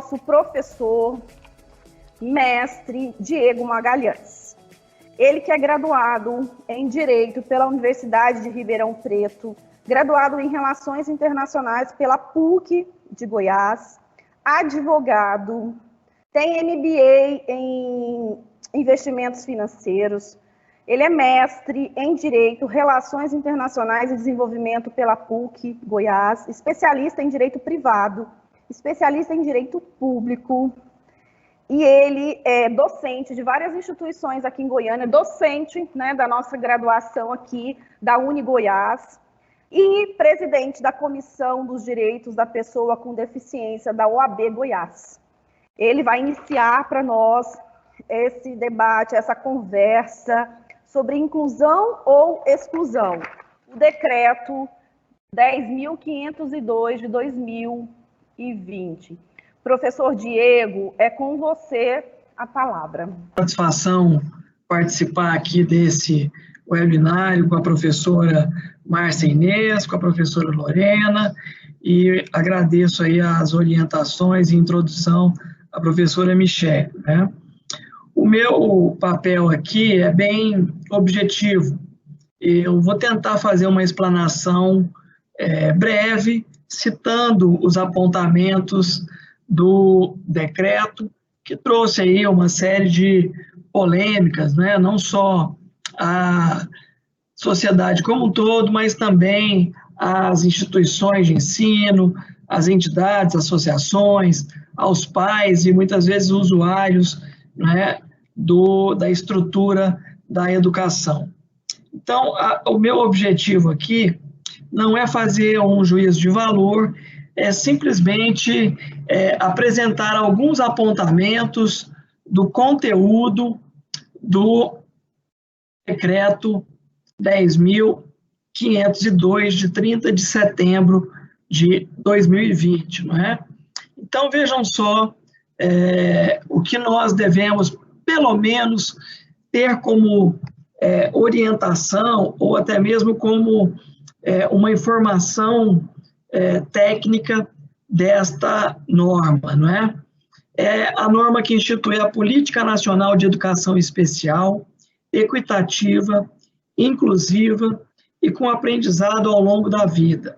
nosso professor, mestre Diego Magalhães. Ele que é graduado em Direito pela Universidade de Ribeirão Preto, graduado em Relações Internacionais pela PUC de Goiás, advogado, tem MBA em Investimentos Financeiros, ele é mestre em Direito, Relações Internacionais e Desenvolvimento pela PUC Goiás, especialista em Direito Privado, especialista em Direito Público, e ele é docente de várias instituições aqui em Goiânia, docente, né, da nossa graduação aqui da Uni Goiás, e presidente da Comissão dos Direitos da Pessoa com Deficiência da OAB Goiás. Ele vai iniciar para nós esse debate, essa conversa sobre inclusão ou exclusão, o decreto 10.502 de 2020. Professor Diego, é com você a palavra. Satisfação participar aqui desse webinário com a professora Márcia Inês, com a professora Lorena, e agradeço aí as orientações e introdução à professora Michele, né? O meu papel aqui é bem objetivo. Eu vou tentar fazer uma explanação breve, citando os apontamentos do decreto, que trouxe aí uma série de polêmicas, né? Não só a sociedade como um todo, mas também as instituições de ensino, as entidades, associações, aos pais e muitas vezes usuários, né, da estrutura da educação. Então, o meu objetivo aqui não é fazer um juízo de valor, é simplesmente apresentar alguns apontamentos do conteúdo do decreto 10.502, de 30 de setembro de 2020, não é? Então, vejam só o que nós devemos, pelo menos, ter como orientação, ou até mesmo como uma informação técnica desta norma, não é? É a norma que institui a Política Nacional de Educação Especial, equitativa, inclusiva e com aprendizado ao longo da vida.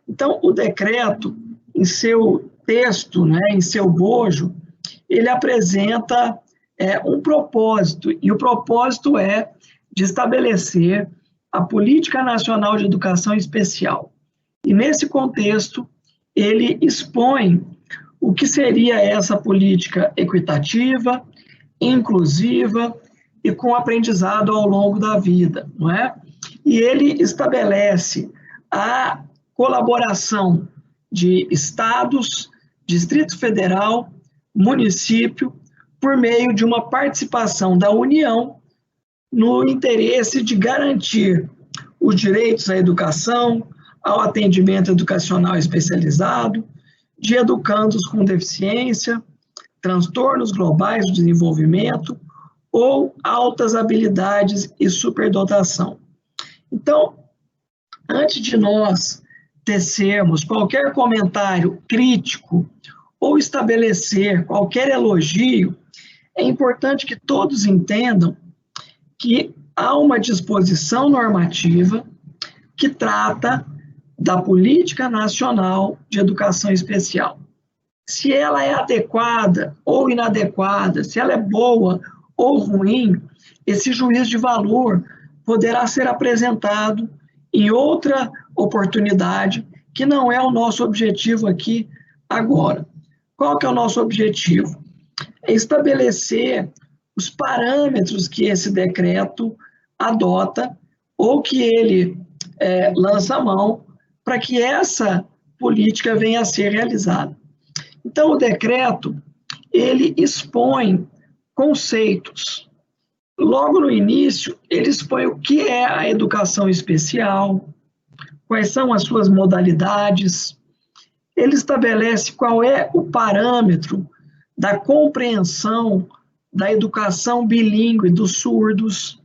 Então, o decreto, em seu texto, né, em seu bojo, ele apresenta um propósito, e o propósito é de estabelecer a Política Nacional de Educação Especial. E, nesse contexto, ele expõe o que seria essa política equitativa, inclusiva e com aprendizado ao longo da vida, não é? E ele estabelece a colaboração de estados, Distrito Federal, município, por meio de uma participação da União no interesse de garantir os direitos à educação, ao atendimento educacional especializado, de educandos com deficiência, transtornos globais do desenvolvimento ou altas habilidades e superdotação. Então, antes de nós tecermos qualquer comentário crítico ou estabelecer qualquer elogio, é importante que todos entendam que há uma disposição normativa que trata da Política Nacional de Educação Especial. Se ela é adequada ou inadequada, se ela é boa ou ruim, esse juízo de valor poderá ser apresentado em outra oportunidade, que não é o nosso objetivo aqui agora. Qual que é o nosso objetivo? É estabelecer os parâmetros que esse decreto adota ou que ele lança a mão para que essa política venha a ser realizada. Então, o decreto, ele expõe conceitos. Logo no início, ele expõe o que é a educação especial, quais são as suas modalidades, ele estabelece qual é o parâmetro da compreensão da educação bilíngue dos surdos,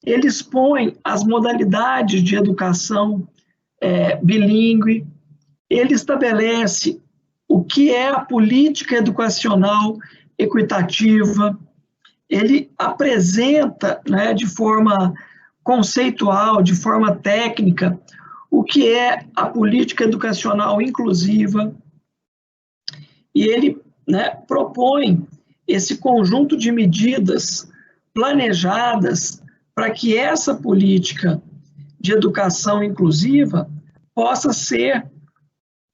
ele expõe as modalidades de educação bilíngue, ele estabelece o que é a política educacional equitativa, ele apresenta, né, de forma conceitual, de forma técnica, o que é a política educacional inclusiva, e ele, né, propõe esse conjunto de medidas planejadas para que essa política de educação inclusiva possa ser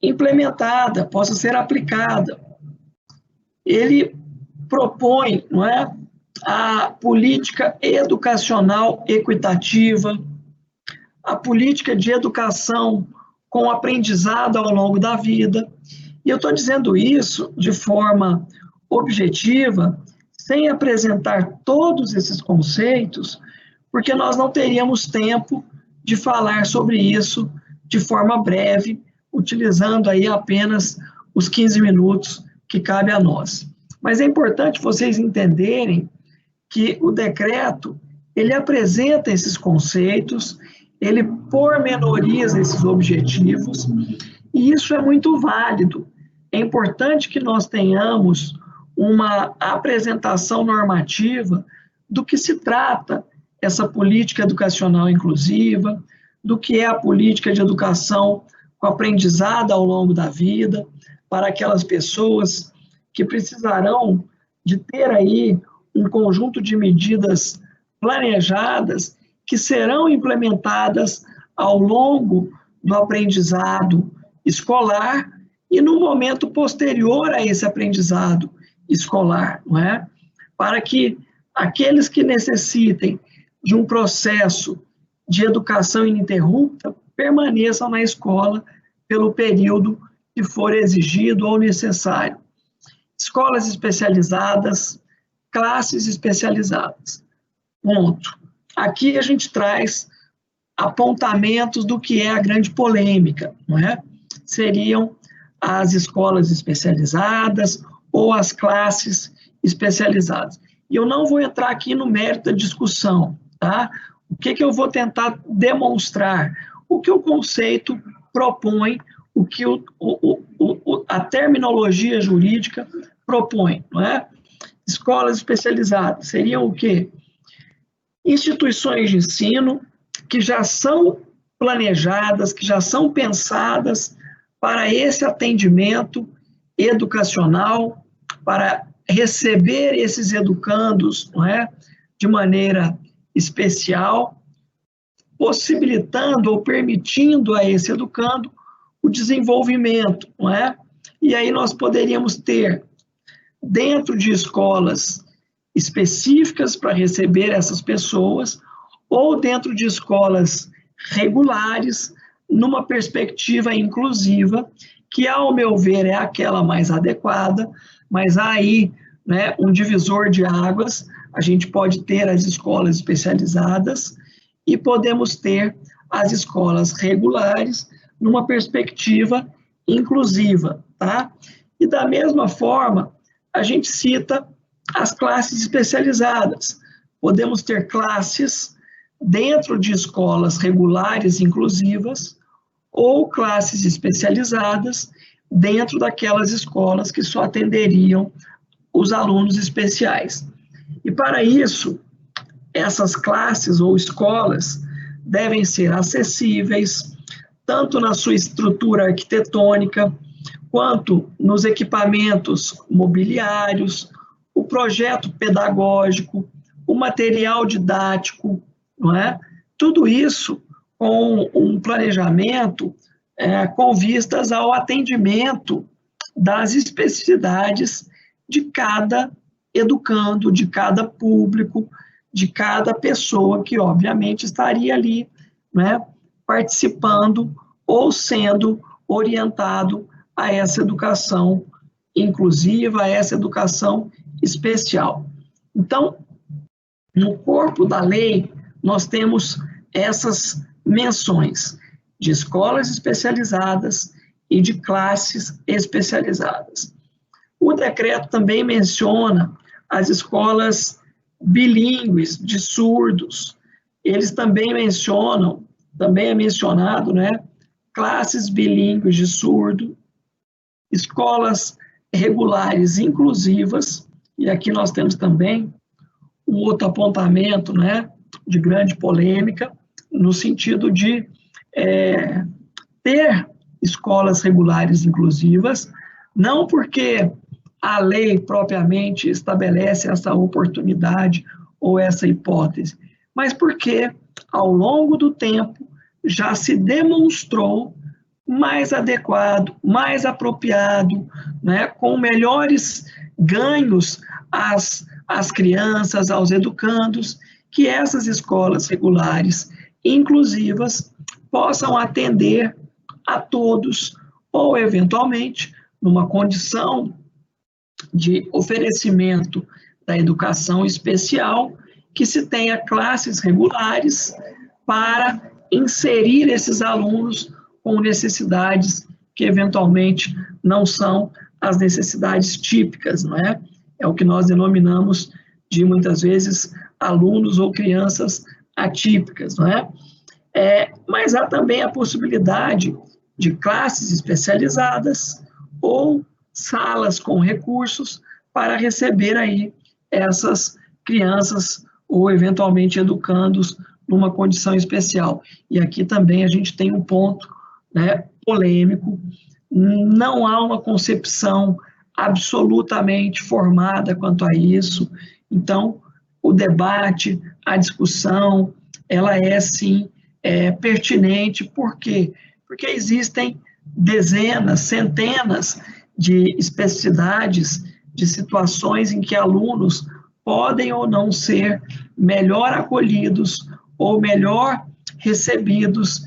implementada, possa ser aplicada. Ele propõe, não é, a política educacional equitativa, a política de educação com aprendizado ao longo da vida. E eu estou dizendo isso de forma objetiva, sem apresentar todos esses conceitos, porque nós não teríamos tempo de falar sobre isso de forma breve, utilizando aí apenas os 15 minutos que cabe a nós. Mas é importante vocês entenderem que o decreto, ele apresenta esses conceitos, ele pormenoriza esses objetivos, e isso é muito válido. É importante que nós tenhamos uma apresentação normativa do que se trata essa política educacional inclusiva, do que é a política de educação com aprendizado ao longo da vida, para aquelas pessoas que precisarão de ter aí um conjunto de medidas planejadas que serão implementadas ao longo do aprendizado escolar e no momento posterior a esse aprendizado escolar, não é? Para que aqueles que necessitem de um processo de educação ininterrupta permaneçam na escola pelo período que for exigido ou necessário. Escolas especializadas, classes especializadas. Ponto. Aqui a gente traz apontamentos do que é a grande polêmica, não é? Seriam as escolas especializadas ou as classes especializadas. E eu não vou entrar aqui no mérito da discussão, tá? O que eu vou tentar demonstrar? O que o conceito propõe, o que a terminologia jurídica propõe, não é? Escolas especializadas seriam o quê? Instituições de ensino que já são planejadas, que já são pensadas para esse atendimento educacional, para receber esses educandos, não é? De maneira especial, possibilitando ou permitindo a esse educando o desenvolvimento, não é? E aí nós poderíamos ter, dentro de escolas específicas para receber essas pessoas, ou dentro de escolas regulares, numa perspectiva inclusiva, que, ao meu ver, é aquela mais adequada, mas há aí, né, um divisor de águas. A gente pode ter as escolas especializadas e podemos ter as escolas regulares numa perspectiva inclusiva, tá? E da mesma forma, a gente cita as classes especializadas. Podemos ter classes dentro de escolas regulares inclusivas ou classes especializadas dentro daquelas escolas que só atenderiam os alunos especiais. E para isso, essas classes ou escolas devem ser acessíveis, tanto na sua estrutura arquitetônica, quanto nos equipamentos mobiliários, o projeto pedagógico, o material didático, não é? Tudo isso com um planejamento com vistas ao atendimento das especificidades de cada educando, de cada público, de cada pessoa que, obviamente, estaria ali, né, participando ou sendo orientado a essa educação inclusiva, a essa educação especial. Então, no corpo da lei, nós temos essas menções de escolas especializadas e de classes especializadas. O decreto também menciona as escolas bilíngues de surdos. Eles também mencionam, também é mencionado, né, classes bilíngues de surdo, escolas regulares inclusivas, e aqui nós temos também um outro apontamento, né, de grande polêmica, no sentido de ter escolas regulares inclusivas, não porque a lei propriamente estabelece essa oportunidade ou essa hipótese, mas porque, ao longo do tempo, já se demonstrou mais adequado, mais apropriado, né, com melhores ganhos às crianças, aos educandos, que essas escolas regulares inclusivas possam atender a todos, ou eventualmente, numa condição de oferecimento da educação especial, que se tenha classes regulares para inserir esses alunos com necessidades que eventualmente não são as necessidades típicas, não é? É o que nós denominamos de, muitas vezes, alunos ou crianças atípicas, não é? Mas há também a possibilidade de classes especializadas ou salas com recursos para receber aí essas crianças ou, eventualmente, educandos numa condição especial. E aqui também a gente tem um ponto, né, polêmico. Não há uma concepção absolutamente formada quanto a isso. Então, o debate, a discussão, ela é, sim, pertinente. Por quê? Porque existem dezenas, centenas de especificidades, de situações em que alunos podem ou não ser melhor acolhidos ou melhor recebidos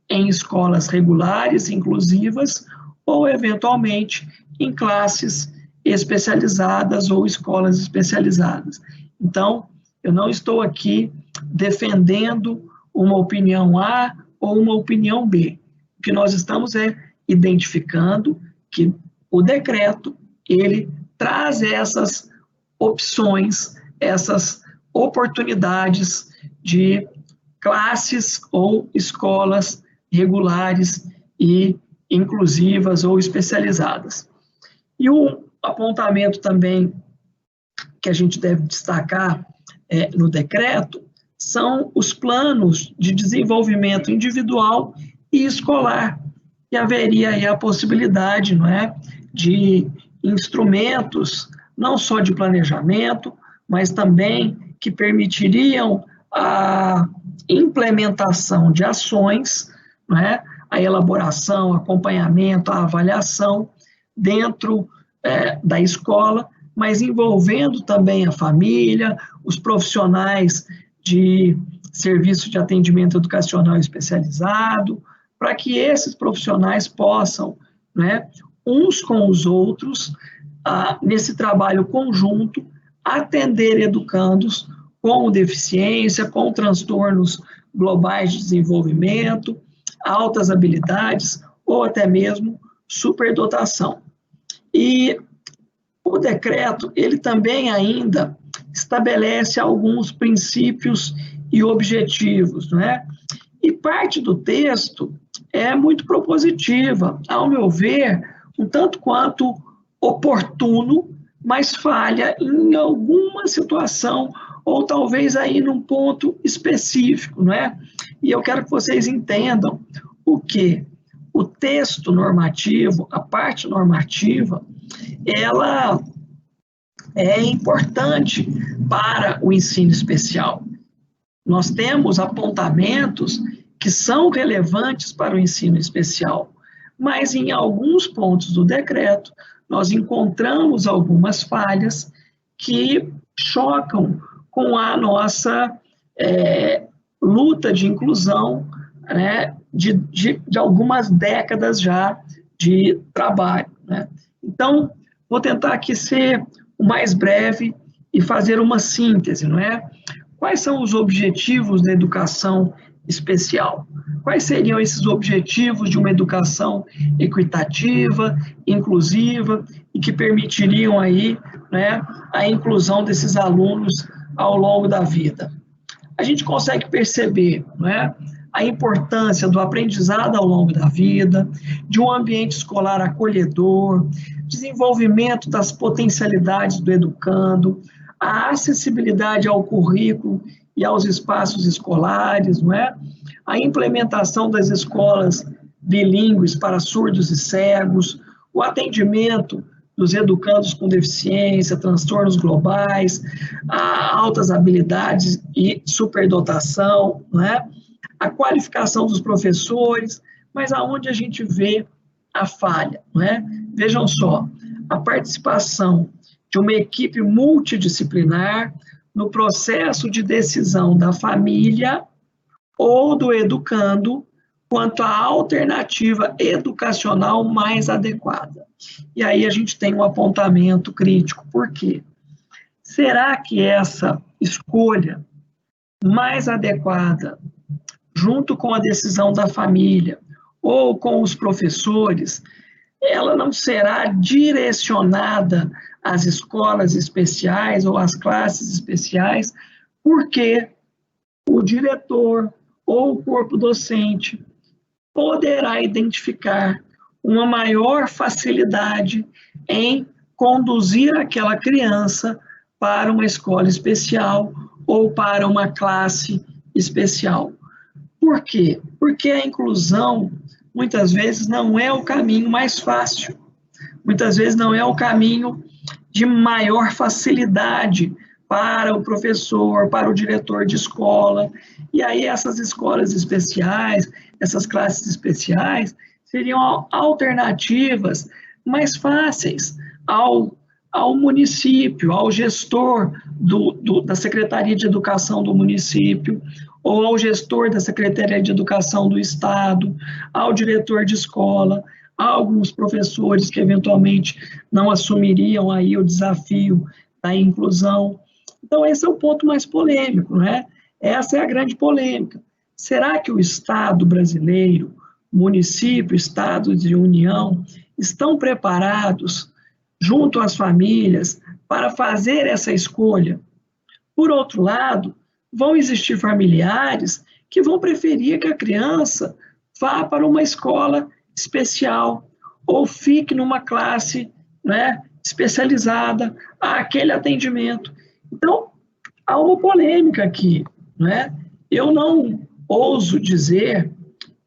em escolas regulares, inclusivas, ou, eventualmente, em classes especializadas ou escolas especializadas. Então, eu não estou aqui defendendo uma opinião A ou uma opinião B. O que nós estamos identificando que o decreto, ele traz essas opções, essas oportunidades de classes ou escolas regulares e inclusivas ou especializadas. E um apontamento também que a gente deve destacar no decreto são os planos de desenvolvimento individual e escolar, que haveria aí a possibilidade, não é, de instrumentos, não só de planejamento, mas também que permitiriam a implementação de ações, não é, a elaboração, acompanhamento, a avaliação dentro da escola, mas envolvendo também a família, os profissionais de serviço de atendimento educacional especializado, para que esses profissionais possam, né, uns com os outros, nesse trabalho conjunto, atender educandos com deficiência, com transtornos globais de desenvolvimento, altas habilidades ou até mesmo superdotação. E o decreto, ele também ainda estabelece alguns princípios e objetivos, né? E parte do texto é muito propositiva, ao meu ver, um tanto quanto oportuno, mas falha em alguma situação ou talvez aí num ponto específico, não é? E eu quero que vocês entendam o que o texto normativo, a parte normativa, ela é importante para o ensino especial. Nós temos apontamentos que são relevantes para o ensino especial, mas em alguns pontos do decreto nós encontramos algumas falhas que chocam com a nossa luta de inclusão, né, de algumas décadas já de trabalho, né? Então, vou tentar aqui ser o mais breve e fazer uma síntese, não é? Quais são os objetivos da educação especial? Quais seriam esses objetivos de uma educação equitativa, inclusiva e que permitiriam aí, né, a inclusão desses alunos ao longo da vida? A gente consegue perceber, não é, a importância do aprendizado ao longo da vida, de um ambiente escolar acolhedor, desenvolvimento das potencialidades do educando, a acessibilidade ao currículo e aos espaços escolares, não é? A implementação das escolas bilíngues para surdos e cegos, o atendimento dos educandos com deficiência, transtornos globais, altas habilidades e superdotação, não é? A qualificação dos professores, mas aonde a gente vê a falha, não é? Vejam só, a participação de uma equipe multidisciplinar no processo de decisão da família ou do educando quanto à alternativa educacional mais adequada. E aí a gente tem um apontamento crítico. Por quê? Será que essa escolha mais adequada, junto com a decisão da família ou com os professores, ela não será direcionada às escolas especiais ou às classes especiais, porque o diretor ou o corpo docente poderá identificar uma maior facilidade em conduzir aquela criança para uma escola especial ou para uma classe especial. Por quê? Porque a inclusão, muitas vezes, não é o caminho mais fácil. Muitas vezes não é o caminho de maior facilidade para o professor, para o diretor de escola. E aí essas escolas especiais, essas classes especiais, seriam alternativas mais fáceis ao município, ao gestor da Secretaria de Educação do município, ou ao gestor da Secretaria de Educação do Estado, ao diretor de escola, a alguns professores que eventualmente não assumiriam aí o desafio da inclusão. Então, esse é o ponto mais polêmico, né? Essa é a grande polêmica. Será que o Estado brasileiro, município, Estado de União, estão preparados, junto às famílias, para fazer essa escolha? Por outro lado, vão existir familiares que vão preferir que a criança vá para uma escola especial ou fique numa classe, né, especializada àquele atendimento. Então, há uma polêmica aqui, né? Eu não ouso dizer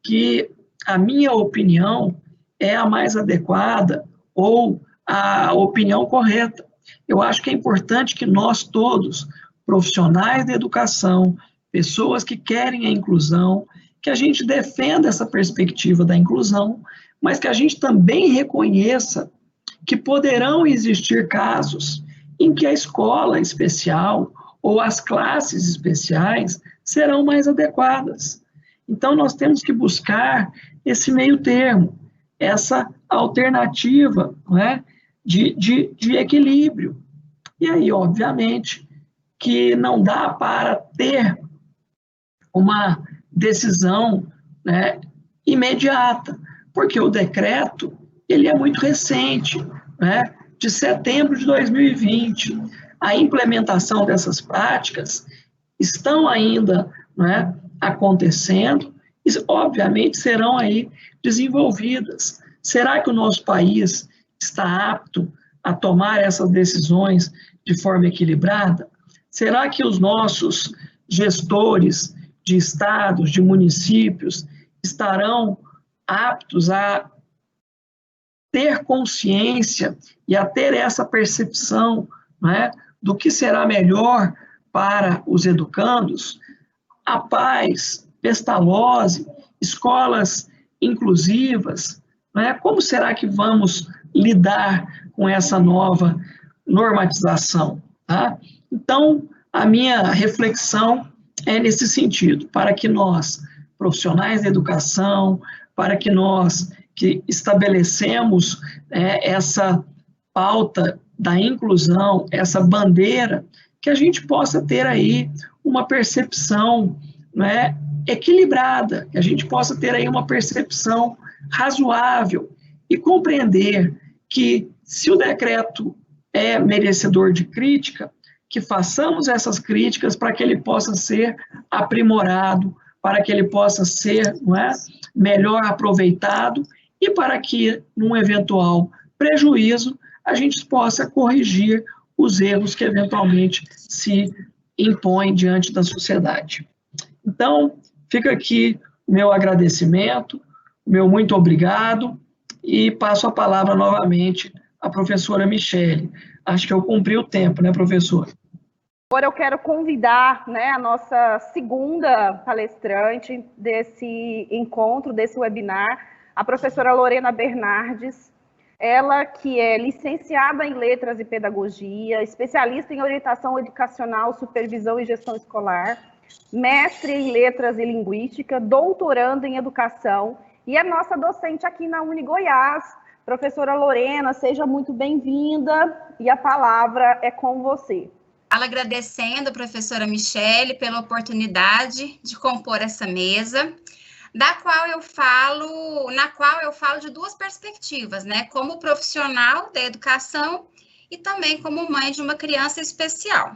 que a minha opinião é a mais adequada ou a opinião correta. Eu acho que é importante que nós todos, profissionais da educação, pessoas que querem a inclusão, que a gente defenda essa perspectiva da inclusão, mas que a gente também reconheça que poderão existir casos em que a escola especial ou as classes especiais serão mais adequadas. Então, nós temos que buscar esse meio termo, essa alternativa, né, de equilíbrio. E aí, obviamente, que não dá para ter uma decisão, né, imediata, porque o decreto ele é muito recente, né, de setembro de 2020. A implementação dessas práticas estão ainda, né, acontecendo e, obviamente, serão aí desenvolvidas. Será que o nosso país está apto a tomar essas decisões de forma equilibrada? Será que os nossos gestores de estados, de municípios, estarão aptos a ter consciência e a ter essa percepção, né, do que será melhor para os educandos? A Paz, Pestalozzi, escolas inclusivas, né, como será que vamos lidar com essa nova normatização? Tá? Então, a minha reflexão é nesse sentido, para que nós, profissionais da educação, para que nós que estabelecemos essa pauta da inclusão, essa bandeira, que a gente possa ter aí uma percepção, né, equilibrada, que a gente possa ter aí uma percepção razoável e compreender que se o decreto é merecedor de crítica, que façamos essas críticas para que ele possa ser aprimorado para que ele possa ser, não é, melhor aproveitado e para que, num eventual prejuízo, a gente possa corrigir os erros que eventualmente se impõem diante da sociedade. Então, fica aqui o meu agradecimento, meu muito obrigado, e passo a palavra novamente à professora Michele. Acho que eu cumpri o tempo, né, professora? Agora eu quero convidar, né, a nossa segunda palestrante desse encontro, desse webinar, a professora Lorena Bernardes. Ela que é licenciada em Letras e Pedagogia, especialista em orientação educacional, supervisão e gestão escolar, mestre em Letras e Linguística, doutorando em Educação, e é nossa docente aqui na UniGoiás. Professora Lorena, seja muito bem-vinda, e a palavra é com você. Agradecendo a professora Michele pela oportunidade de compor essa mesa, na qual eu falo de duas perspectivas, né? Como profissional da educação e também como mãe de uma criança especial.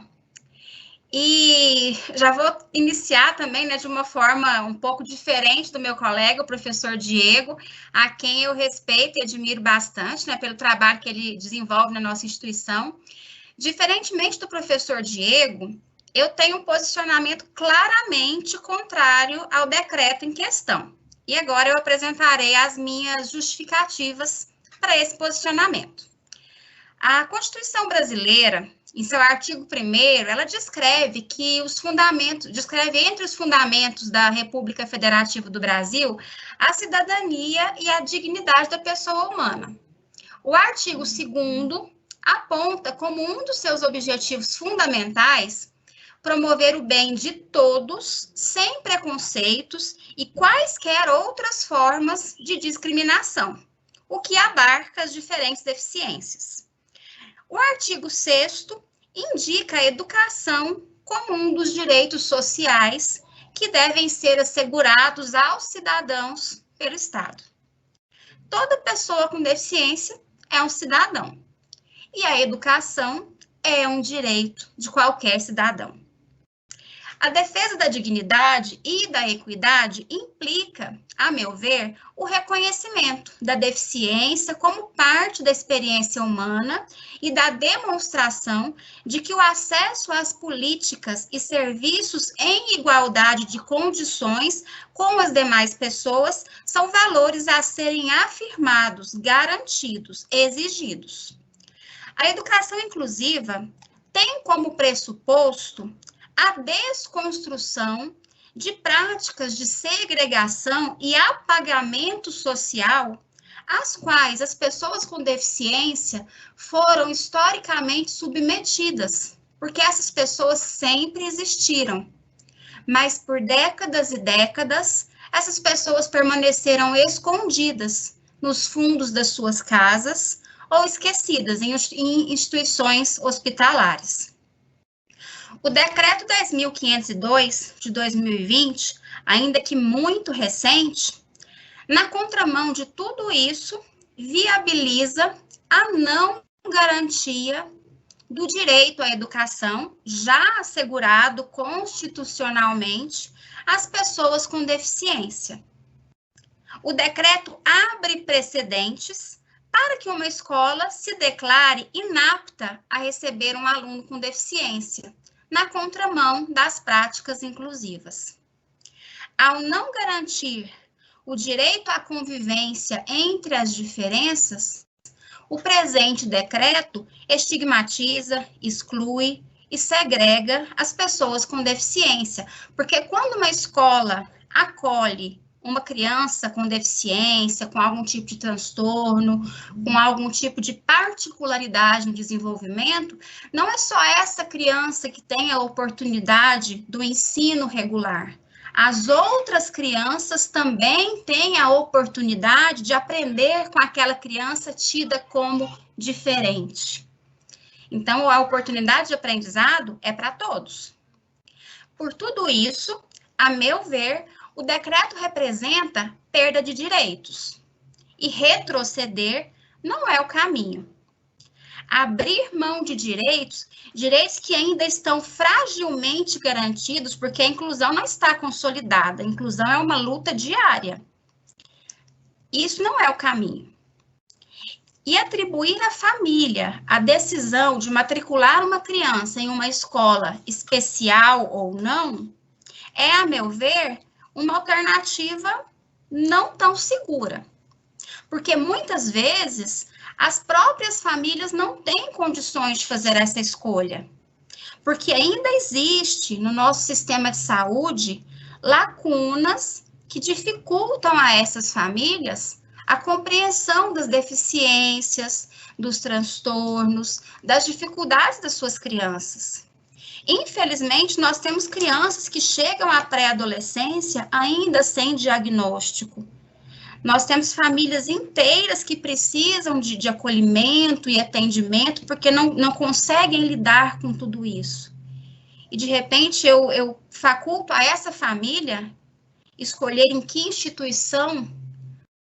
E já vou iniciar também, né, de uma forma um pouco diferente do meu colega, o professor Diego, a quem eu respeito e admiro bastante, né, pelo trabalho que ele desenvolve na nossa instituição. Diferentemente do professor Diego, eu tenho um posicionamento claramente contrário ao decreto em questão. E agora eu apresentarei as minhas justificativas para esse posicionamento. A Constituição brasileira, em seu artigo 1º, ela descreve entre os fundamentos da República Federativa do Brasil, a cidadania e a dignidade da pessoa humana. O artigo 2º aponta como um dos seus objetivos fundamentais promover o bem de todos, sem preconceitos e quaisquer outras formas de discriminação, o que abarca as diferentes deficiências. O artigo 6º indica a educação como um dos direitos sociais que devem ser assegurados aos cidadãos pelo Estado. Toda pessoa com deficiência é um cidadão. E a educação é um direito de qualquer cidadão. A defesa da dignidade e da equidade implica, a meu ver, o reconhecimento da deficiência como parte da experiência humana e da demonstração de que o acesso às políticas e serviços em igualdade de condições com as demais pessoas são valores a serem afirmados, garantidos, exigidos. A educação inclusiva tem como pressuposto a desconstrução de práticas de segregação e apagamento social, às quais as pessoas com deficiência foram historicamente submetidas, porque essas pessoas sempre existiram. Mas por décadas e décadas, essas pessoas permaneceram escondidas nos fundos das suas casas, ou esquecidas em instituições hospitalares. O Decreto 10.502, de 2020, ainda que muito recente, na contramão de tudo isso, viabiliza a não garantia do direito à educação, já assegurado constitucionalmente às pessoas com deficiência. O decreto abre precedentes para que uma escola se declare inapta a receber um aluno com deficiência, na contramão das práticas inclusivas. Ao não garantir o direito à convivência entre as diferenças, o presente decreto estigmatiza, exclui e segrega as pessoas com deficiência, porque quando uma escola acolhe uma criança com deficiência, com algum tipo de transtorno, com algum tipo de particularidade no desenvolvimento, não é só essa criança que tem a oportunidade do ensino regular. As outras crianças também têm a oportunidade de aprender com aquela criança tida como diferente. Então, a oportunidade de aprendizado é para todos. Por tudo isso, a meu ver, o decreto representa perda de direitos. E retroceder não é o caminho. abrir mão de direitos que ainda estão fragilmente garantidos, porque a inclusão não está consolidada, a inclusão é uma luta diária. Isso não é o caminho. E atribuir à família a decisão de matricular uma criança em uma escola especial ou não, é, a meu ver, uma alternativa não tão segura. Porque muitas vezes as próprias famílias não têm condições de fazer essa escolha. Porque ainda existe no nosso sistema de saúde lacunas que dificultam a essas famílias a compreensão das deficiências, dos transtornos, das dificuldades das suas crianças. Infelizmente, nós temos crianças que chegam à pré-adolescência ainda sem diagnóstico. Nós temos famílias inteiras que precisam de acolhimento e atendimento porque não conseguem lidar com tudo isso. E, de repente, eu faculto a essa família escolher em que instituição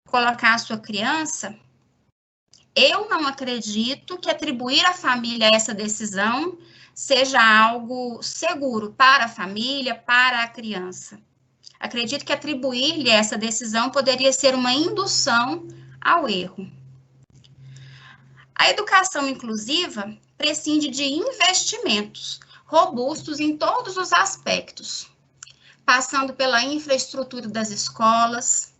colocar a sua criança. Eu não acredito que atribuir à família essa decisão seja algo seguro para a família, para a criança. Acredito que atribuir-lhe essa decisão poderia ser uma indução ao erro. A educação inclusiva prescinde de investimentos robustos em todos os aspectos, passando pela infraestrutura das escolas,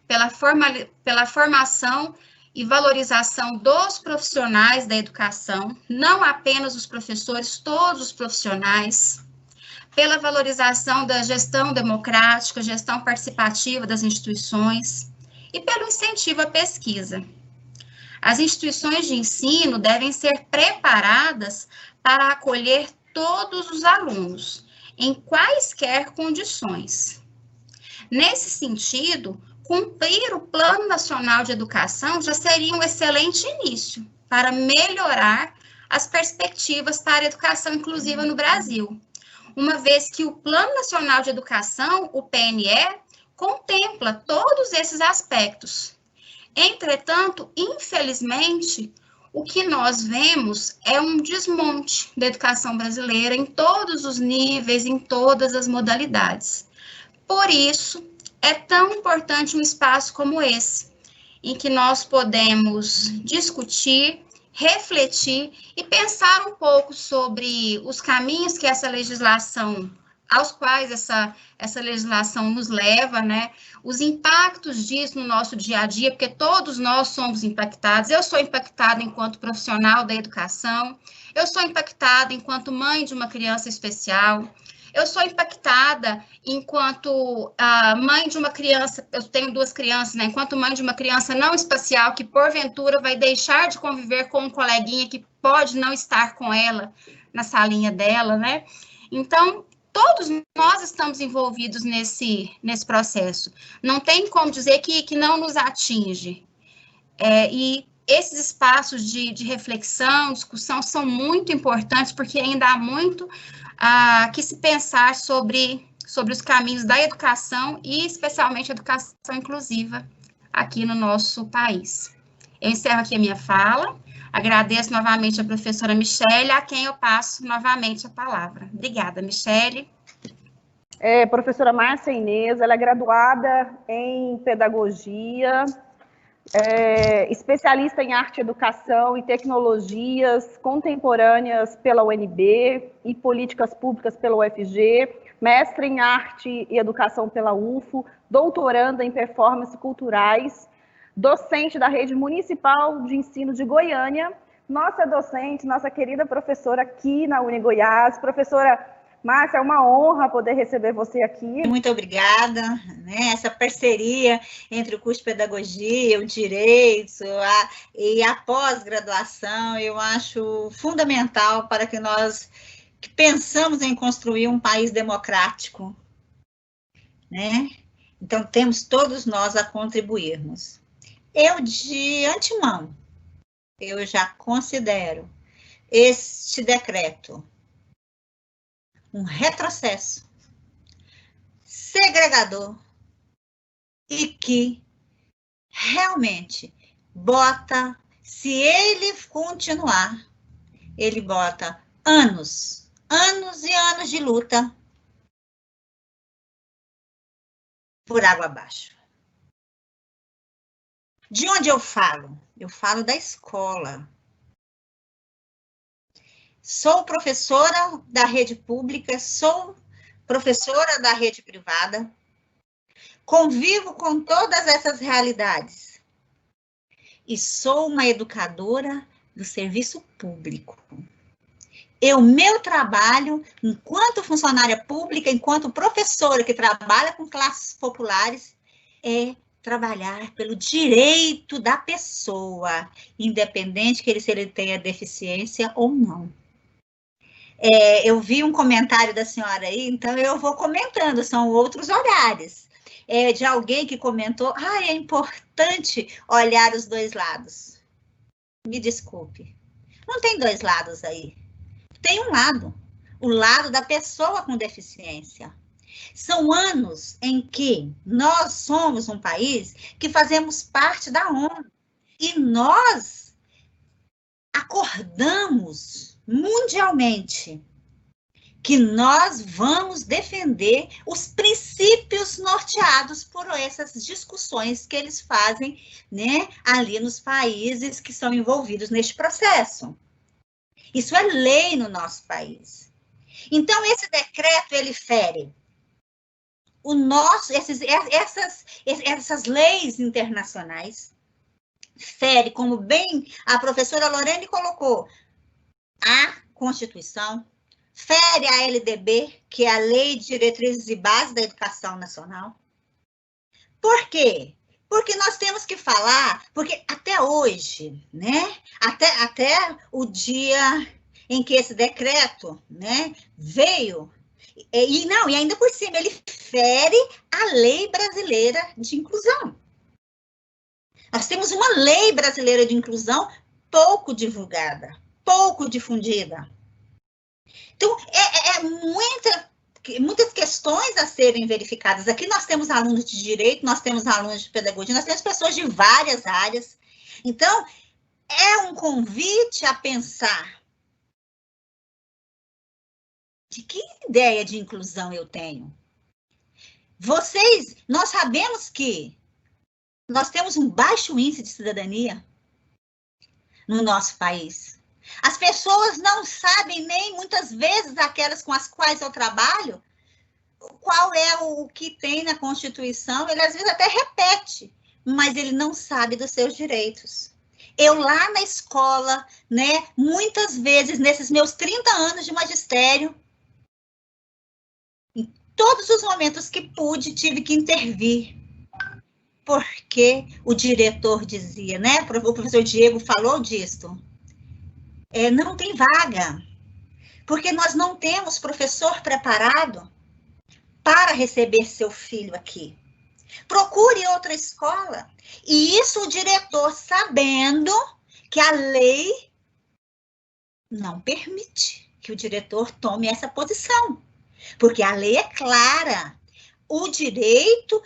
pela formação e valorização dos profissionais da educação, não apenas os professores, todos os profissionais, pela valorização da gestão democrática, gestão participativa das instituições e pelo incentivo à pesquisa. As instituições de ensino devem ser preparadas para acolher todos os alunos, em quaisquer condições. Nesse sentido, cumprir o Plano Nacional de Educação já seria um excelente início para melhorar as perspectivas para a educação inclusiva no Brasil, uma vez que o Plano Nacional de Educação, o PNE, contempla todos esses aspectos. Entretanto, infelizmente, o que nós vemos é um desmonte da educação brasileira em todos os níveis, em todas as modalidades. Por isso, é tão importante um espaço como esse, em que nós podemos discutir, refletir e pensar um pouco sobre os caminhos que essa legislação, aos quais essa legislação nos leva, né? Os impactos disso no nosso dia a dia, porque todos nós somos impactados. Eu sou impactada enquanto profissional da educação, eu sou impactada enquanto mãe de uma criança especial, eu sou impactada enquanto mãe de uma criança, eu tenho 2 crianças, né? Enquanto mãe de uma criança não espacial que, porventura, vai deixar de conviver com um coleguinha que pode não estar com ela na salinha dela, né? Então, todos nós estamos envolvidos nesse processo. Não tem como dizer que não nos atinge. E esses espaços de reflexão, discussão, são muito importantes, porque ainda há muito que se pensar sobre os caminhos da educação e, especialmente, a educação inclusiva aqui no nosso país. Eu encerro aqui a minha fala, agradeço novamente a professora Michele, a quem eu passo novamente a palavra. Obrigada, Michele. Professora Márcia Inês, ela é graduada em Pedagogia, especialista em Arte, Educação e Tecnologias Contemporâneas pela UNB e Políticas Públicas pela UFG, mestre em Arte e Educação pela UFO, doutoranda em Performances Culturais, docente da Rede Municipal de Ensino de Goiânia, nossa docente, nossa querida professora aqui na UniGoiás. Professora Márcia, é uma honra poder receber você aqui. Muito obrigada, né? Essa parceria entre o curso de Pedagogia, o Direito e a pós-graduação, eu acho fundamental para que nós que pensamos em construir um país democrático, né? Então, temos todos nós a contribuirmos. Eu, de antemão, eu já considero este decreto um retrocesso, segregador e que realmente bota Se ele continuar, ele bota anos e anos de luta por água abaixo. De onde eu falo? Eu falo da escola. Sou professora da rede pública, sou professora da rede privada, convivo com todas essas realidades e sou uma educadora do serviço público. Meu trabalho, enquanto funcionária pública, enquanto professora que trabalha com classes populares, é trabalhar pelo direito da pessoa, independente se ele tenha deficiência ou não. Eu vi um comentário da senhora aí, então eu vou comentando, são outros olhares. De alguém que comentou, é importante olhar os dois lados. Me desculpe, não tem dois lados aí. Tem um lado, o lado da pessoa com deficiência. São anos em que nós somos um país que fazemos parte da ONU e nós acordamos mundialmente que nós vamos defender os princípios norteados por essas discussões que eles fazem, né, ali nos países que são envolvidos neste processo. Isso é lei no nosso país. Então, esse decreto, ele fere essas leis internacionais, fere, como bem a professora Lorene colocou, a Constituição, fere a LDB, que é a Lei de Diretrizes e Bases da Educação Nacional. Por quê? Porque nós temos que falar, porque até hoje, né, até o dia em que esse decreto, né, veio, e ainda por cima, ele fere a lei brasileira de inclusão. Nós temos uma lei brasileira de inclusão pouco divulgada, pouco difundida. Então, muitas questões a serem verificadas. Aqui nós temos alunos de direito, nós temos alunos de pedagogia, nós temos pessoas de várias áreas. Então, é um convite a pensar de que ideia de inclusão eu tenho. Nós sabemos que nós temos um baixo índice de cidadania no nosso país. As pessoas não sabem nem, muitas vezes, aquelas com as quais eu trabalho, qual é o que tem na Constituição. Ele, às vezes, até repete, mas ele não sabe dos seus direitos. Eu, lá na escola, né, muitas vezes, nesses meus 30 anos de magistério, em todos os momentos que pude, tive que intervir. Porque o diretor dizia, né, o professor Diego falou disso, não tem vaga, porque nós não temos professor preparado para receber seu filho aqui. Procure outra escola. E isso o diretor, sabendo que a lei não permite que o diretor tome essa posição, porque a lei é clara, o direito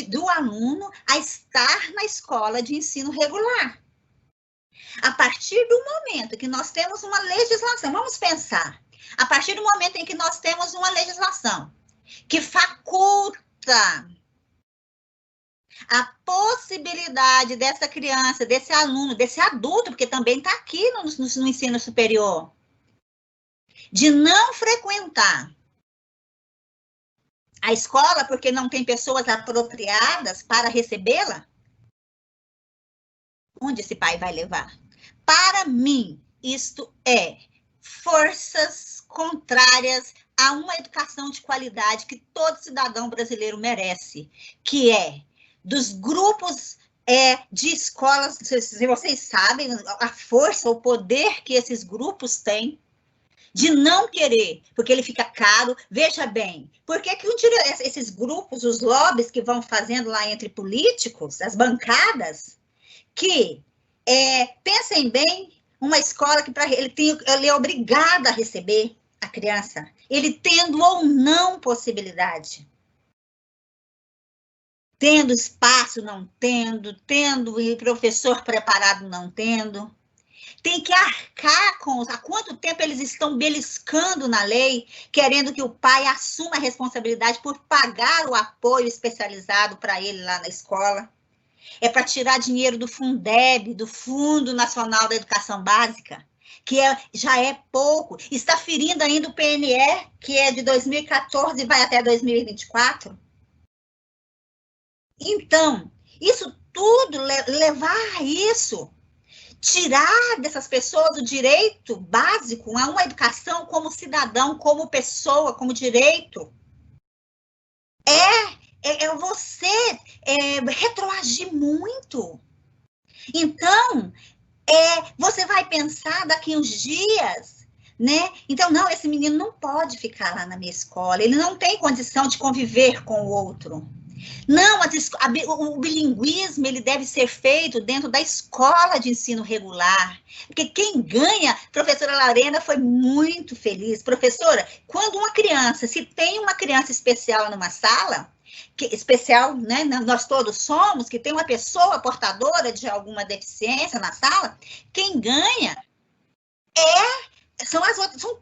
do aluno a estar na escola de ensino regular. A partir do momento que nós temos uma legislação, vamos pensar, a partir do momento em que nós temos uma legislação que faculta a possibilidade dessa criança, desse aluno, desse adulto, porque também está aqui no ensino superior, de não frequentar a escola porque não tem pessoas apropriadas para recebê-la, onde esse pai vai levar? Para mim, isto é forças contrárias a uma educação de qualidade que todo cidadão brasileiro merece, que é dos grupos de escolas, se vocês sabem, a força, o poder que esses grupos têm, de não querer, porque ele fica caro. Veja bem, por que esses grupos, os lobbies que vão fazendo lá entre políticos, as bancadas, que pensem bem, uma escola que ele é obrigado a receber a criança, ele tendo ou não possibilidade. tendo espaço, não tendo professor preparado, não tendo. Tem que arcar com há quanto tempo eles estão beliscando na lei, querendo que o pai assuma a responsabilidade por pagar o apoio especializado para ele lá na escola. É para tirar dinheiro do Fundeb, do Fundo Nacional da Educação Básica, que já é pouco. Está ferindo ainda o PNE, que é de 2014 e vai até 2024. Então, isso tudo, levar a isso, tirar dessas pessoas o direito básico a uma educação como cidadão, como pessoa, como direito, você retroagir muito. Então, você vai pensar daqui uns dias, né? Então, não, esse menino não pode ficar lá na minha escola, ele não tem condição de conviver com o outro. Não, o bilinguismo ele deve ser feito dentro da escola de ensino regular, porque quem ganha, professora Lorena foi muito feliz. Professora, quando uma criança, se tem uma criança especial numa sala, especial, né, nós todos somos, que tem uma pessoa portadora de alguma deficiência na sala, quem ganha são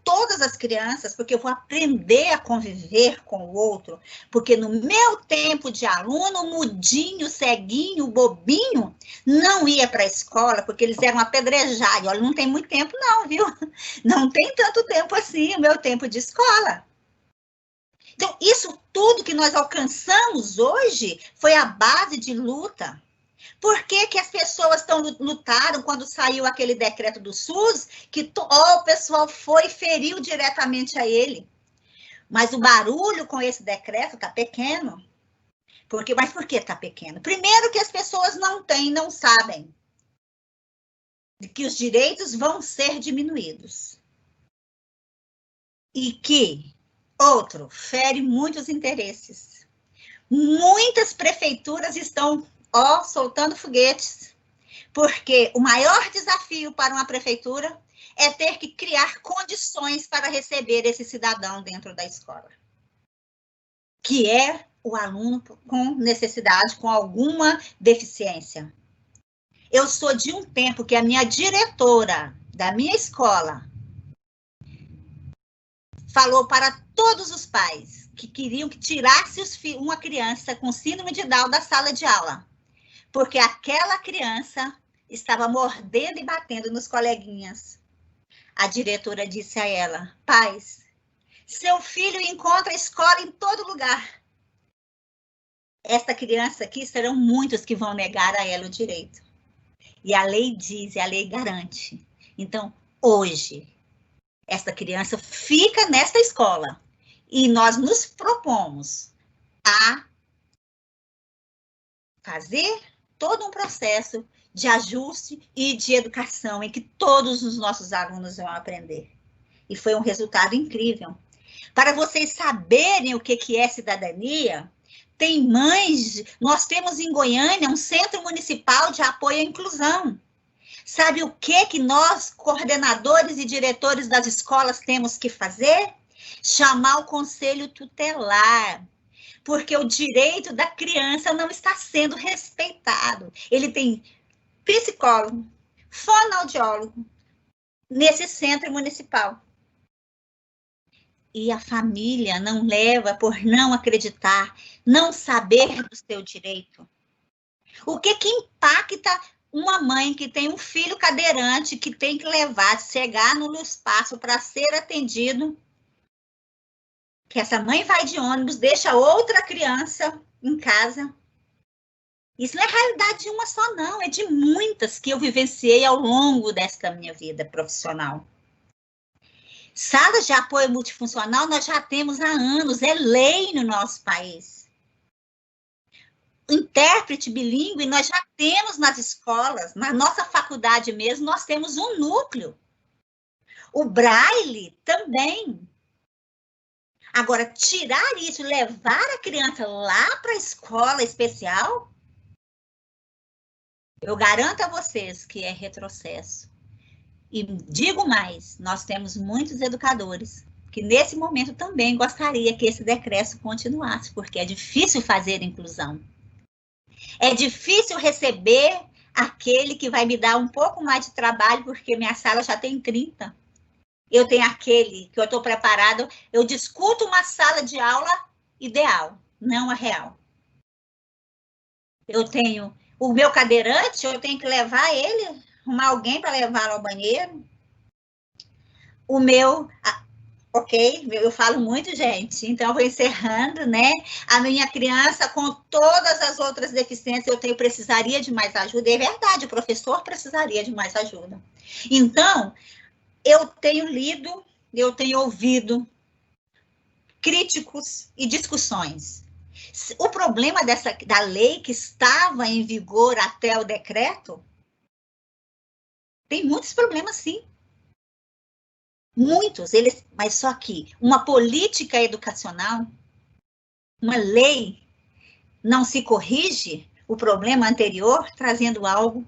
todas as crianças, porque eu vou aprender a conviver com o outro, porque no meu tempo de aluno, mudinho, ceguinho, bobinho, não ia para a escola, porque eles eram apedrejados. Olha, não tem muito tempo não, viu? Não tem tanto tempo assim, o meu tempo de escola. Então, isso tudo que nós alcançamos hoje foi a base de luta. Por que que as pessoas lutaram quando saiu aquele decreto do SUS, que o pessoal foi e feriu diretamente a ele? Mas o barulho com esse decreto está pequeno. Mas por que está pequeno? Primeiro que as pessoas não sabem que os direitos vão ser diminuídos. E que, fere muitos interesses. Muitas prefeituras estão soltando foguetes, porque o maior desafio para uma prefeitura é ter que criar condições para receber esse cidadão dentro da escola, que é o aluno com necessidade, com alguma deficiência. Eu sou de um tempo que a minha diretora da minha escola falou para todos os pais que queriam que tirasse uma criança com síndrome de Down da sala de aula, porque aquela criança estava mordendo e batendo nos coleguinhas. A diretora disse a ela: pais, seu filho encontra escola em todo lugar. Esta criança aqui, serão muitos que vão negar a ela o direito. E a lei diz, e a lei garante. Então, hoje, esta criança fica nesta escola. E nós nos propomos a fazer todo um processo de ajuste e de educação em que todos os nossos alunos vão aprender. E foi um resultado incrível. Para vocês saberem o que é cidadania, tem nós temos em Goiânia um Centro Municipal de Apoio à Inclusão. Sabe o que nós, coordenadores e diretores das escolas, temos que fazer? Chamar o conselho tutelar, porque o direito da criança não está sendo respeitado. Ele tem psicólogo, fonoaudiólogo, nesse centro municipal. E a família não leva por não acreditar, não saber do seu direito. O que impacta uma mãe que tem um filho cadeirante, que tem que chegar no espaço para ser atendido, que essa mãe vai de ônibus, deixa outra criança em casa. Isso não é realidade de uma só, não. É de muitas que eu vivenciei ao longo desta minha vida profissional. Salas de apoio multifuncional nós já temos há anos, é lei no nosso país. Intérprete bilíngue nós já temos nas escolas, na nossa faculdade mesmo, nós temos um núcleo. O Braille também. Agora, tirar isso, levar a criança lá para a escola especial, eu garanto a vocês que é retrocesso. E digo mais, nós temos muitos educadores que nesse momento também gostaria que esse decreto continuasse, porque é difícil fazer inclusão. É difícil receber aquele que vai me dar um pouco mais de trabalho, porque minha sala já tem 30. Eu tenho aquele que eu estou preparado, eu discuto uma sala de aula ideal, não a real. Eu tenho o meu cadeirante, eu tenho que levar ele, arrumar alguém para levá-lo ao banheiro. O meu, ok, eu falo muito, gente, então eu vou encerrando, né? A minha criança, com todas as outras deficiências, precisaria de mais ajuda, é verdade, o professor precisaria de mais ajuda. Então, eu tenho lido, eu tenho ouvido críticos e discussões. O problema da lei que estava em vigor até o decreto, tem muitos problemas, sim. Muitos, mas só que uma política educacional, uma lei, não se corrige o problema anterior, trazendo algo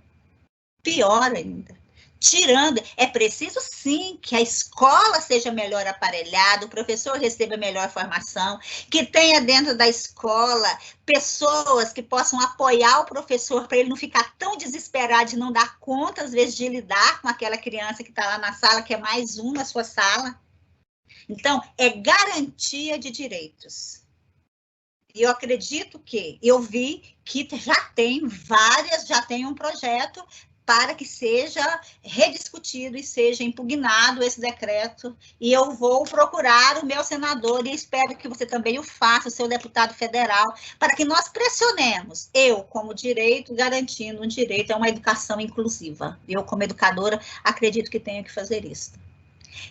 pior ainda. Tirando, é preciso sim que a escola seja melhor aparelhada, o professor receba melhor formação, que tenha dentro da escola pessoas que possam apoiar o professor para ele não ficar tão desesperado de não dar conta, às vezes, de lidar com aquela criança que está lá na sala, que é mais um na sua sala. Então, é garantia de direitos. E eu acredito que, eu vi que já tem um projeto para que seja rediscutido e seja impugnado esse decreto, e eu vou procurar o meu senador, e espero que você também o faça, o seu deputado federal, para que nós pressionemos, eu, como direito, garantindo um direito a uma educação inclusiva. Eu, como educadora, acredito que tenho que fazer isso.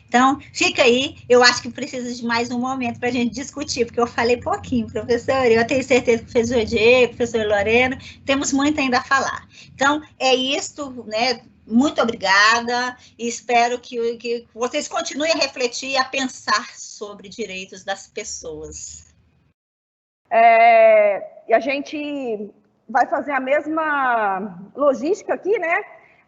Então, fica aí, eu acho que precisa de mais um momento para a gente discutir, porque eu falei pouquinho, professor, eu tenho certeza que o professor Diego, o professor Lorena, temos muito ainda a falar. Então, é isso, né? Muito obrigada, e espero que vocês continuem a refletir e a pensar sobre direitos das pessoas. E a gente vai fazer a mesma logística aqui, né?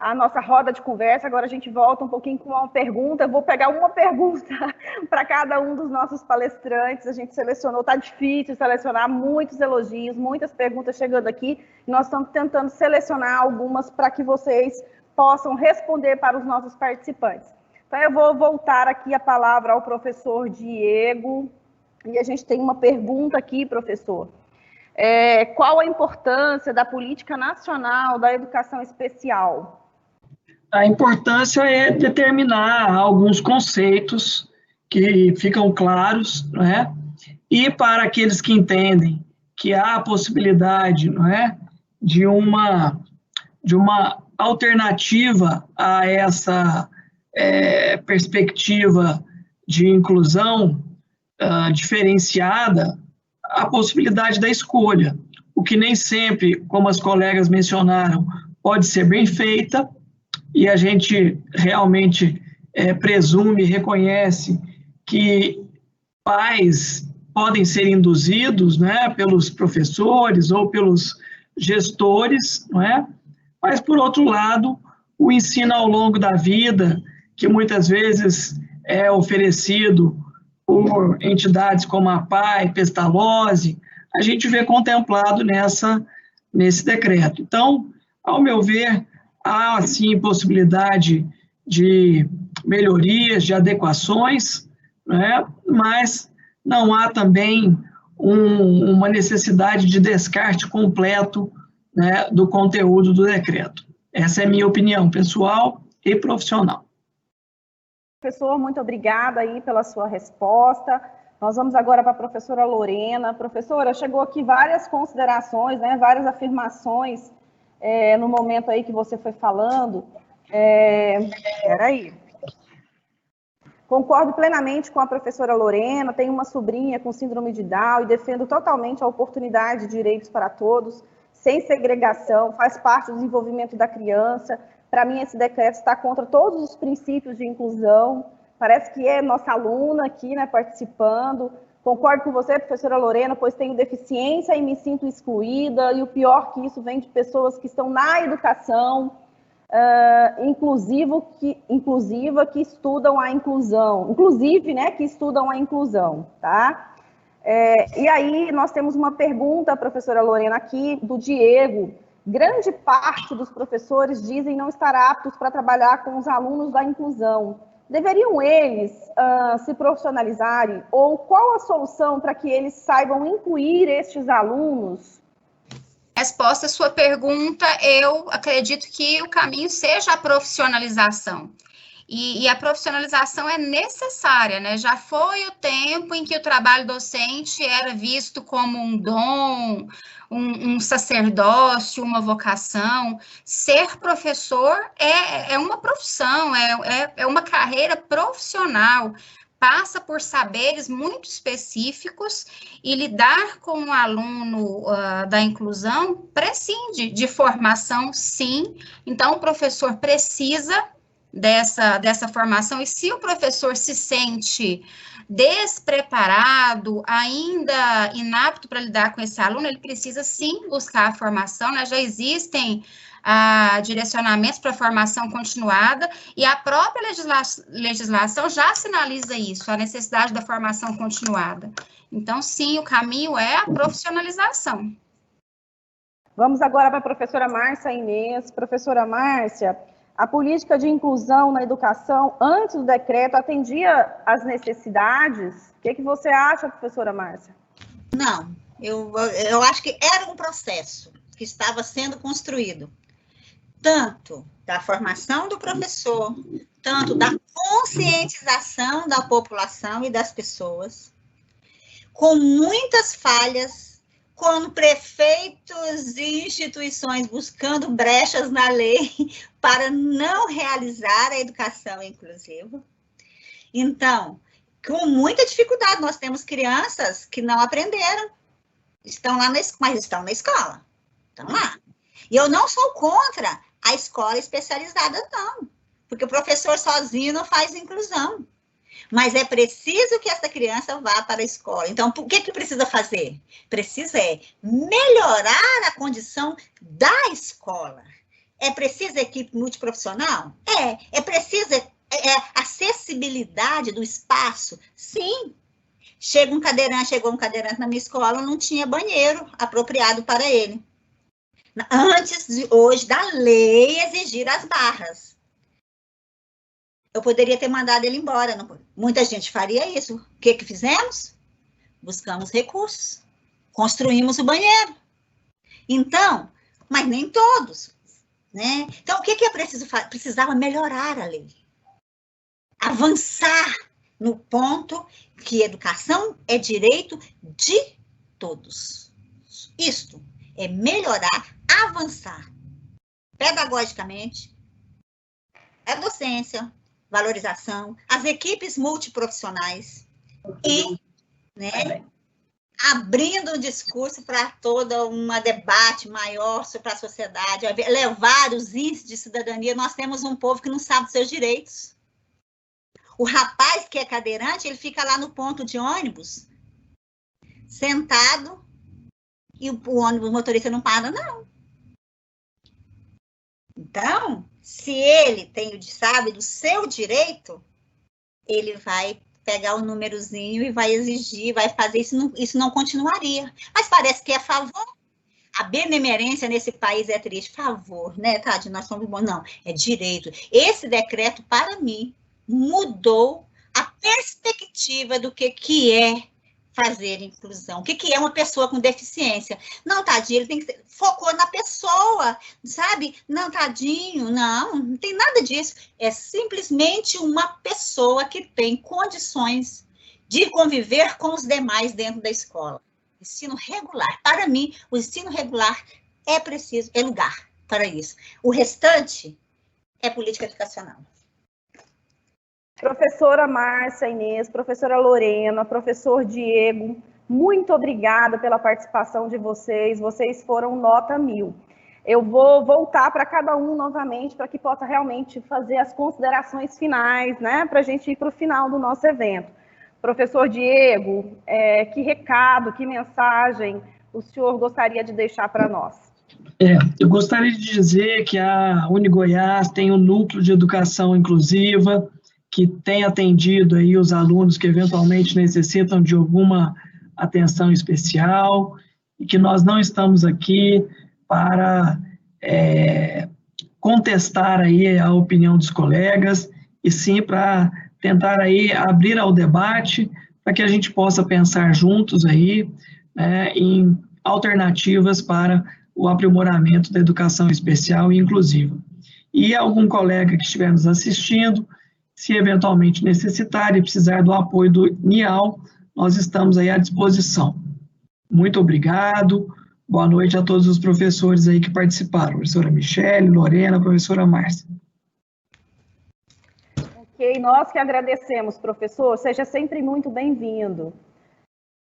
A nossa roda de conversa, agora a gente volta um pouquinho com uma pergunta, eu vou pegar uma pergunta para cada um dos nossos palestrantes, a gente selecionou, tá difícil selecionar, muitos elogios, muitas perguntas chegando aqui, e nós estamos tentando selecionar algumas para que vocês possam responder para os nossos participantes. Então eu vou voltar aqui a palavra ao professor Diego, e a gente tem uma pergunta aqui, professor. Qual a importância da política nacional da educação especial? A importância é determinar alguns conceitos que ficam claros, não é? E para aqueles que entendem que há a possibilidade, não é, de uma alternativa a essa perspectiva de inclusão diferenciada, a possibilidade da escolha, o que nem sempre, como as colegas mencionaram, pode ser bem feita, e a gente realmente presume, reconhece que pais podem ser induzidos, né, pelos professores ou pelos gestores, não é? Mas, por outro lado, o ensino ao longo da vida, que muitas vezes é oferecido por entidades como a PAI, Pestalozzi, a gente vê contemplado nesse decreto. Então, ao meu ver, há, sim, possibilidade de melhorias, de adequações, né? Mas não há também uma necessidade de descarte completo, né, do conteúdo do decreto. Essa é a minha opinião pessoal e profissional. Professor, muito obrigada aí pela sua resposta. Nós vamos agora para a professora Lorena. Professora, chegou aqui várias considerações, né, várias afirmações no momento aí que você foi falando. Peraí. Concordo plenamente com a professora Lorena, tenho uma sobrinha com síndrome de Down e defendo totalmente a oportunidade de direitos para todos, sem segregação, faz parte do desenvolvimento da criança. Para mim, esse decreto está contra todos os princípios de inclusão. Parece que é nossa aluna aqui, né, participando. Concordo com você, professora Lorena, pois tenho deficiência e me sinto excluída. E o pior que isso vem de pessoas que estão na educação inclusiva, que estudam a inclusão. Inclusive, né, que estudam a inclusão, tá? E aí nós temos uma pergunta, professora Lorena, aqui do Diego. Grande parte dos professores dizem não estar aptos para trabalhar com os alunos da inclusão. Deveriam eles se profissionalizarem? Ou qual a solução para que eles saibam incluir estes alunos? Resposta à sua pergunta, eu acredito que o caminho seja a profissionalização. E a profissionalização é necessária, né? Já foi o tempo em que o trabalho docente era visto como um dom, um sacerdócio, uma vocação. Ser professor é uma profissão, é uma carreira profissional. Passa por saberes muito específicos e lidar com um aluno da inclusão prescinde de formação, sim. Então, o professor precisa dessa formação, e se o professor se sente despreparado, ainda inapto para lidar com esse aluno, ele precisa sim buscar a formação, né? Já existem direcionamentos para formação continuada, e a própria legislação já sinaliza isso, a necessidade da formação continuada. Então, sim, o caminho é a profissionalização. Vamos agora para a professora Márcia Inês. Professora Márcia, a política de inclusão na educação, antes do decreto, atendia às necessidades? O que você acha, professora Márcia? Não, eu acho que era um processo que estava sendo construído, tanto da formação do professor, tanto da conscientização da população e das pessoas, com muitas falhas, com prefeitos e instituições buscando brechas na lei para não realizar a educação inclusiva. Então, com muita dificuldade, nós temos crianças que não aprenderam, estão lá mas estão na escola, estão lá. E eu não sou contra a escola especializada, não, porque o professor sozinho não faz inclusão. Mas é preciso que essa criança vá para a escola. Então, o que precisa fazer? Precisa melhorar a condição da escola. É preciso equipe multiprofissional? É preciso acessibilidade do espaço? Sim. Chegou um cadeirante na minha escola, não tinha banheiro apropriado para ele. Antes de hoje da lei exigir as barras. Eu poderia ter mandado ele embora. Muita gente faria isso. O que fizemos? Buscamos recursos. Construímos o banheiro. Então, mas nem todos, né? Então, o que é preciso fazer? Precisava melhorar a lei. Avançar no ponto que educação é direito de todos. Isto é melhorar, avançar pedagogicamente, a docência, valorização, as equipes multiprofissionais e, né, abrindo um discurso para toda uma debate maior sobre a sociedade, levar os índices de cidadania. Nós temos um povo que não sabe dos seus direitos. O rapaz que é cadeirante, ele fica lá no ponto de ônibus, sentado, e o motorista não para, não. Então, se ele sabe do seu direito, ele vai pegar o númerozinho e vai exigir, vai fazer isso, não continuaria. Mas parece que é favor. A benemerência nesse país é triste. Favor, né, Tadinho? Nós somos bons. Não, é direito. Esse decreto, para mim, mudou a perspectiva do que é fazer inclusão. O que é uma pessoa com deficiência? Não, tadinho, ele tem que focou na pessoa, sabe? Não, tadinho, não tem nada disso. É simplesmente uma pessoa que tem condições de conviver com os demais dentro da escola. Ensino regular. Para mim, o ensino regular é preciso, é lugar para isso. O restante é política educacional. Professora Márcia Inês, professora Lorena, professor Diego, muito obrigada pela participação de vocês. Vocês foram nota 1000. Eu vou voltar para cada um novamente para que possa realmente fazer as considerações finais, né? Para a gente ir para o final do nosso evento. Professor Diego, que recado, que mensagem o senhor gostaria de deixar para nós? Eu gostaria de dizer que a UniGoiás tem um núcleo de educação inclusiva, que tem atendido aí os alunos que eventualmente necessitam de alguma atenção especial e que nós não estamos aqui para contestar aí a opinião dos colegas, e sim para tentar aí abrir ao debate, para que a gente possa pensar juntos aí, né, em alternativas para o aprimoramento da educação especial e inclusiva. E algum colega que estiver nos assistindo, se eventualmente necessitar e precisar do apoio do NIAL, nós estamos aí à disposição. Muito obrigado. Boa noite a todos os professores aí que participaram. Professora Michele, Lorena, professora Márcia. Ok, nós que agradecemos, professor. Seja sempre muito bem-vindo.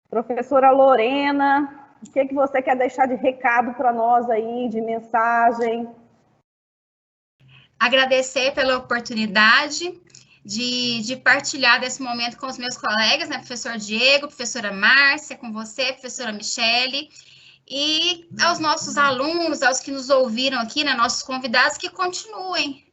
Professora Lorena, o que você quer deixar de recado para nós aí, de mensagem? Agradecer pela oportunidade de partilhar desse momento com os meus colegas, né, professor Diego, professora Márcia, com você, professora Michele, e aos nossos alunos, aos que nos ouviram aqui, né, nossos convidados, que continuem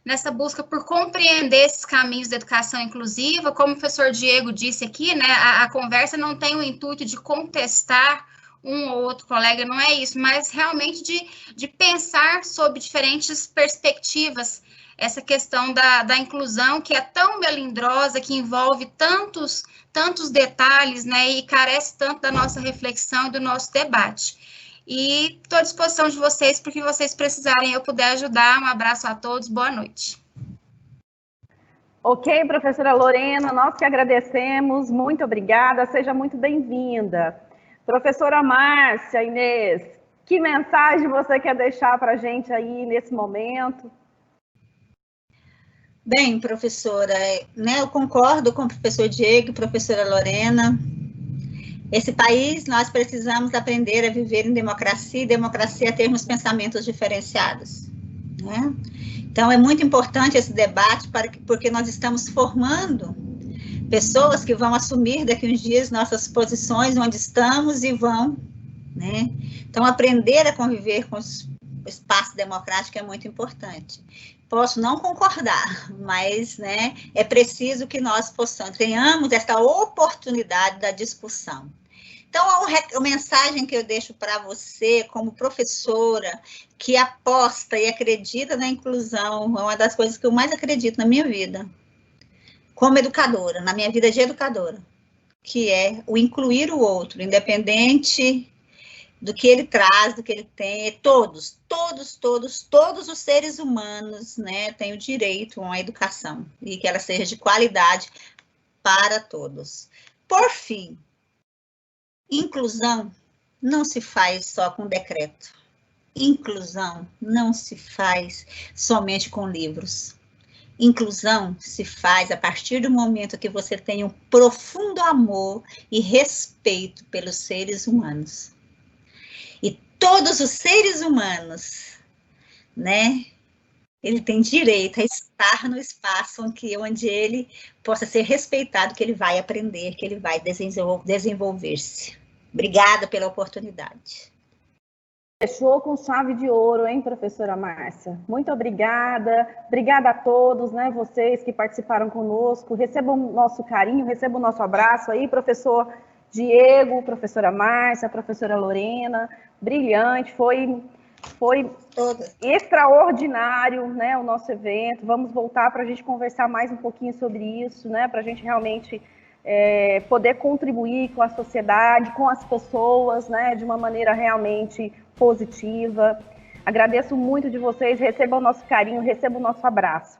nessa busca por compreender esses caminhos da educação inclusiva. Como o professor Diego disse aqui, né, a conversa não tem o intuito de contestar um ou outro colega, não é isso, mas realmente de pensar sobre diferentes perspectivas, essa questão da inclusão, que é tão melindrosa, que envolve tantos detalhes, né, e carece tanto da nossa reflexão e do nosso debate. E estou à disposição de vocês, porque vocês precisarem, eu puder ajudar. Um abraço a todos, boa noite. Ok, professora Lorena, nós que agradecemos, muito obrigada, seja muito bem-vinda. Professora Márcia, Inês, que mensagem você quer deixar para a gente aí nesse momento? Bem, professora, né, eu concordo com o professor Diego e professora Lorena. Esse país, nós precisamos aprender a viver em democracia, e democracia é termos pensamentos diferenciados, né? Então, é muito importante esse debate, porque nós estamos formando pessoas que vão assumir daqui a uns dias nossas posições, onde estamos e vão, né? Então, aprender a conviver com o espaço democrático é muito importante. Posso não concordar, mas, né, é preciso que nós tenhamos essa oportunidade da discussão. Então, a mensagem que eu deixo para você, como professora, que aposta e acredita na inclusão, é uma das coisas que eu mais acredito na minha vida, como educadora, na minha vida de educadora, que é o incluir o outro, independente do que ele traz, do que ele tem, todos os seres humanos, né, têm o direito a uma educação, e que ela seja de qualidade para todos. Por fim, inclusão não se faz só com decreto. Inclusão não se faz somente com livros. Inclusão se faz a partir do momento que você tem um profundo amor e respeito pelos seres humanos. E todos os seres humanos, né, ele tem direito a estar no espaço onde ele possa ser respeitado, que ele vai aprender, que ele vai desenvolver-se. Obrigada pela oportunidade. Fechou com chave de ouro, hein, professora Márcia? Muito obrigada. Obrigada a todos, né, vocês que participaram conosco. Recebam o nosso carinho, recebam o nosso abraço aí, professor Diego, professora Márcia, professora Lorena. Brilhante, foi extraordinário, né, o nosso evento. Vamos voltar para a gente conversar mais um pouquinho sobre isso, né, para a gente realmente poder contribuir com a sociedade, com as pessoas, né, de uma maneira realmente positiva. Agradeço muito de vocês, recebam o nosso carinho, recebam o nosso abraço.